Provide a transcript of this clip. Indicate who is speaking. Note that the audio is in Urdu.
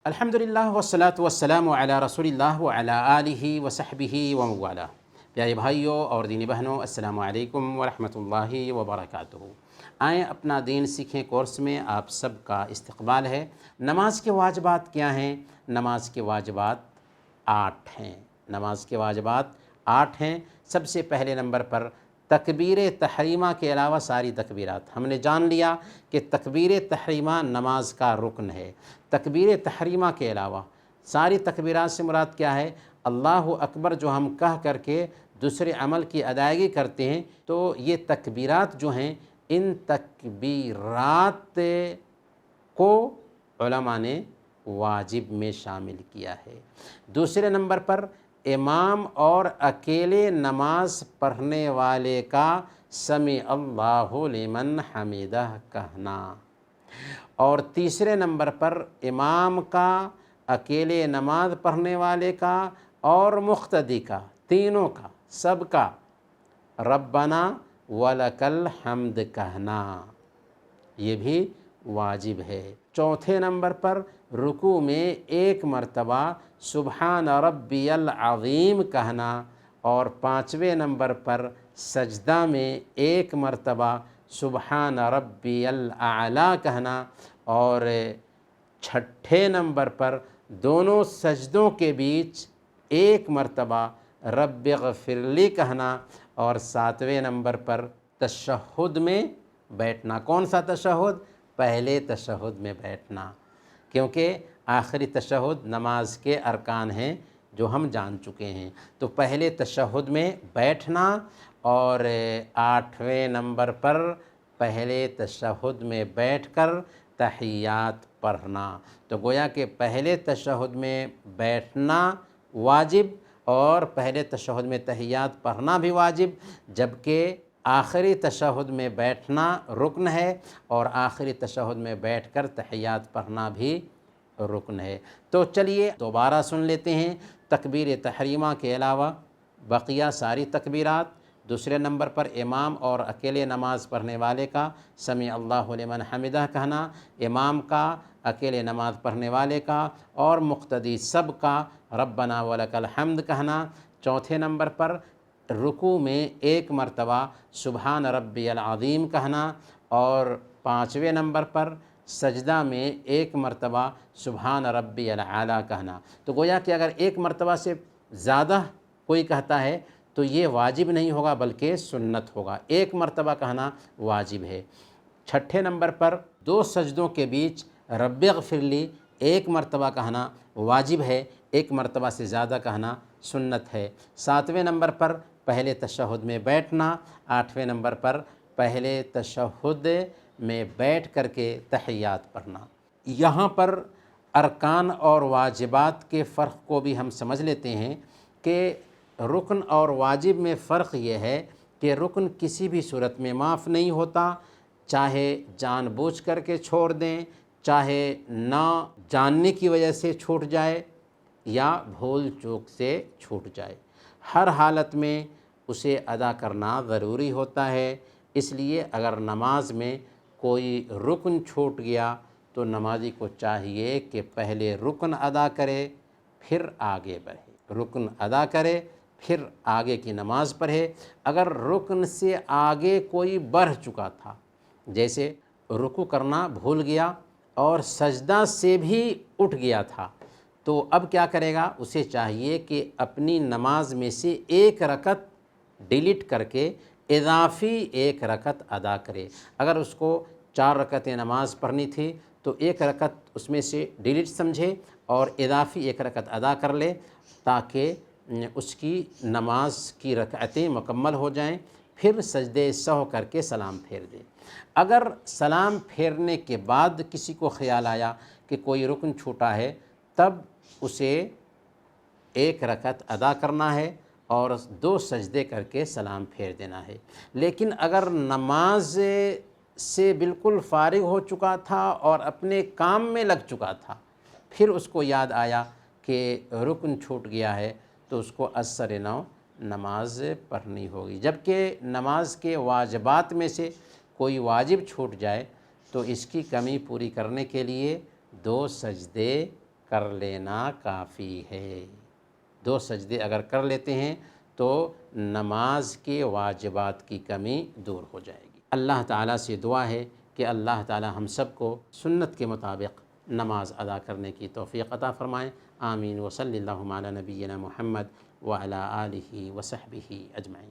Speaker 1: الحمدللہ والصلاۃ والسلام علی رسول اللہ وعلی آلہ وصحبہ وموالا۔ پیارے بھائیوں اور دینی بہنوں، السلام علیکم ورحمۃ اللہ وبرکاتہ۔ آئیں اپنا دین سیکھیں کورس میں آپ سب کا استقبال ہے۔ نماز کے واجبات کیا ہیں؟ نماز کے واجبات 8 ہیں۔ نماز کے واجبات 8 ہیں۔ سب سے پہلے نمبر پر تکبیر تحریمہ کے علاوہ ساری تکبیرات۔ ہم نے جان لیا کہ تکبیر تحریمہ نماز کا رکن ہے۔ تکبیر تحریمہ کے علاوہ ساری تکبیرات سے مراد کیا ہے؟ اللہ اکبر جو ہم کہہ کر کے دوسرے عمل کی ادائیگی کرتے ہیں، تو یہ تکبیرات جو ہیں، ان تکبیرات کو علماء نے واجب میں شامل کیا ہے۔ دوسرے نمبر پر امام اور اکیلے نماز پڑھنے والے کا سمع اللہ لمن حمدہ کہنا، اور تیسرے نمبر پر امام کا، اکیلے نماز پڑھنے والے کا اور مقتدی کا، تینوں کا، سب کا ربنا ولک الحمد کہنا، یہ بھی واجب ہے۔ چوتھے نمبر پر رکوع میں 1 مرتبہ سبحان ربی العظیم کہنا، اور 5ویں نمبر پر سجدہ میں 1 مرتبہ سبحان ربی الاعلیٰ کہنا، اور 6 نمبر پر دونوں سجدوں کے بیچ 1 مرتبہ رب اغفر لی کہنا، اور 7ویں نمبر پر تشہد میں بیٹھنا۔ کون سا تشہد؟ پہلے تشہد میں بیٹھنا، کیونکہ آخری تشہد نماز کے ارکان ہیں جو ہم جان چکے ہیں۔ تو پہلے تشہد میں بیٹھنا، اور 8ویں نمبر پر پہلے تشہد میں بیٹھ کر تحیات پڑھنا۔ تو گویا کہ پہلے تشہد میں بیٹھنا واجب اور پہلے تشہد میں تحیات پڑھنا بھی واجب، جبکہ آخری تشہد میں بیٹھنا رکن ہے، اور آخری تشہد میں بیٹھ کر تحیات پڑھنا بھی رکن ہے۔ تو چلیے دوبارہ سن لیتے ہیں۔ تکبیر تحریمہ کے علاوہ بقیہ ساری تکبیرات۔ دوسرے نمبر پر امام اور اکیلے نماز پڑھنے والے کا سمع اللہ لمن حمدہ کہنا، امام کا، اکیلے نماز پڑھنے والے کا اور مقتدی سب کا ربنا ولک الحمد کہنا۔ چوتھے نمبر پر رکوع میں 1 مرتبہ سبحان ربی العظیم کہنا، اور 5ویں نمبر پر سجدہ میں 1 مرتبہ سبحان ربی الاعلیٰ کہنا۔ تو گویا کہ اگر 1 مرتبہ سے زیادہ کوئی کہتا ہے تو یہ واجب نہیں ہوگا بلکہ سنت ہوگا۔ 1 مرتبہ کہنا واجب ہے۔ 6 نمبر پر 2 سجدوں کے بیچ رب اغفر لی 1 مرتبہ کہنا واجب ہے، 1 مرتبہ سے زیادہ کہنا سنت ہے۔ 7ویں نمبر پر پہلے تشہد میں بیٹھنا، 8ویں نمبر پر پہلے تشہد میں بیٹھ کر کے تحیات پڑھنا۔ یہاں پر ارکان اور واجبات کے فرق کو بھی ہم سمجھ لیتے ہیں کہ رکن اور واجب میں فرق یہ ہے کہ رکن کسی بھی صورت میں معاف نہیں ہوتا، چاہے جان بوجھ کر کے چھوڑ دیں، چاہے نہ جاننے کی وجہ سے چھوٹ جائے یا بھول چوک سے چھوٹ جائے، ہر حالت میں اسے ادا کرنا ضروری ہوتا ہے۔ اس لیے اگر نماز میں کوئی رکن چھوٹ گیا تو نمازی کو چاہیے کہ پہلے رکن ادا کرے پھر آگے بڑھے، رکن ادا کرے پھر آگے کی نماز پڑھے۔ اگر رکن سے آگے کوئی بڑھ چکا تھا، جیسے رکوع کرنا بھول گیا اور سجدہ سے بھی اٹھ گیا تھا، تو اب کیا کرے گا؟ اسے چاہیے کہ اپنی نماز میں سے 1 رکعت ڈیلیٹ کر کے اضافی 1 رکعت ادا کرے۔ اگر اس کو 4 رکعتیں نماز پڑھنی تھی تو 1 رکعت اس میں سے ڈیلیٹ سمجھے اور اضافی 1 رکعت ادا کر لے، تاکہ اس کی نماز کی رکعتیں مکمل ہو جائیں، پھر سجدے سہو کر کے سلام پھیر دے۔ اگر سلام پھیرنے کے بعد کسی کو خیال آیا کہ کوئی رکن چھوٹا ہے، تب اسے 1 رکعت ادا کرنا ہے اور 2 سجدے کر کے سلام پھیر دینا ہے۔ لیکن اگر نماز سے بالکل فارغ ہو چکا تھا اور اپنے کام میں لگ چکا تھا، پھر اس کو یاد آیا کہ رکن چھوٹ گیا ہے، تو اس کو اثر نو نماز پڑھنی ہوگی۔ جبکہ نماز کے واجبات میں سے کوئی واجب چھوٹ جائے تو اس کی کمی پوری کرنے کے لیے 2 سجدے کر لینا کافی ہے۔ 2 سجدے اگر کر لیتے ہیں تو نماز کے واجبات کی کمی دور ہو جائے گی۔ اللہ تعالیٰ سے دعا ہے کہ اللہ تعالیٰ ہم سب کو سنت کے مطابق نماز ادا کرنے کی توفیق عطا فرمائیں۔ آمین۔ وصلی اللہ علی نبینا محمد وعلی آلہ وصحبہ اجمعین۔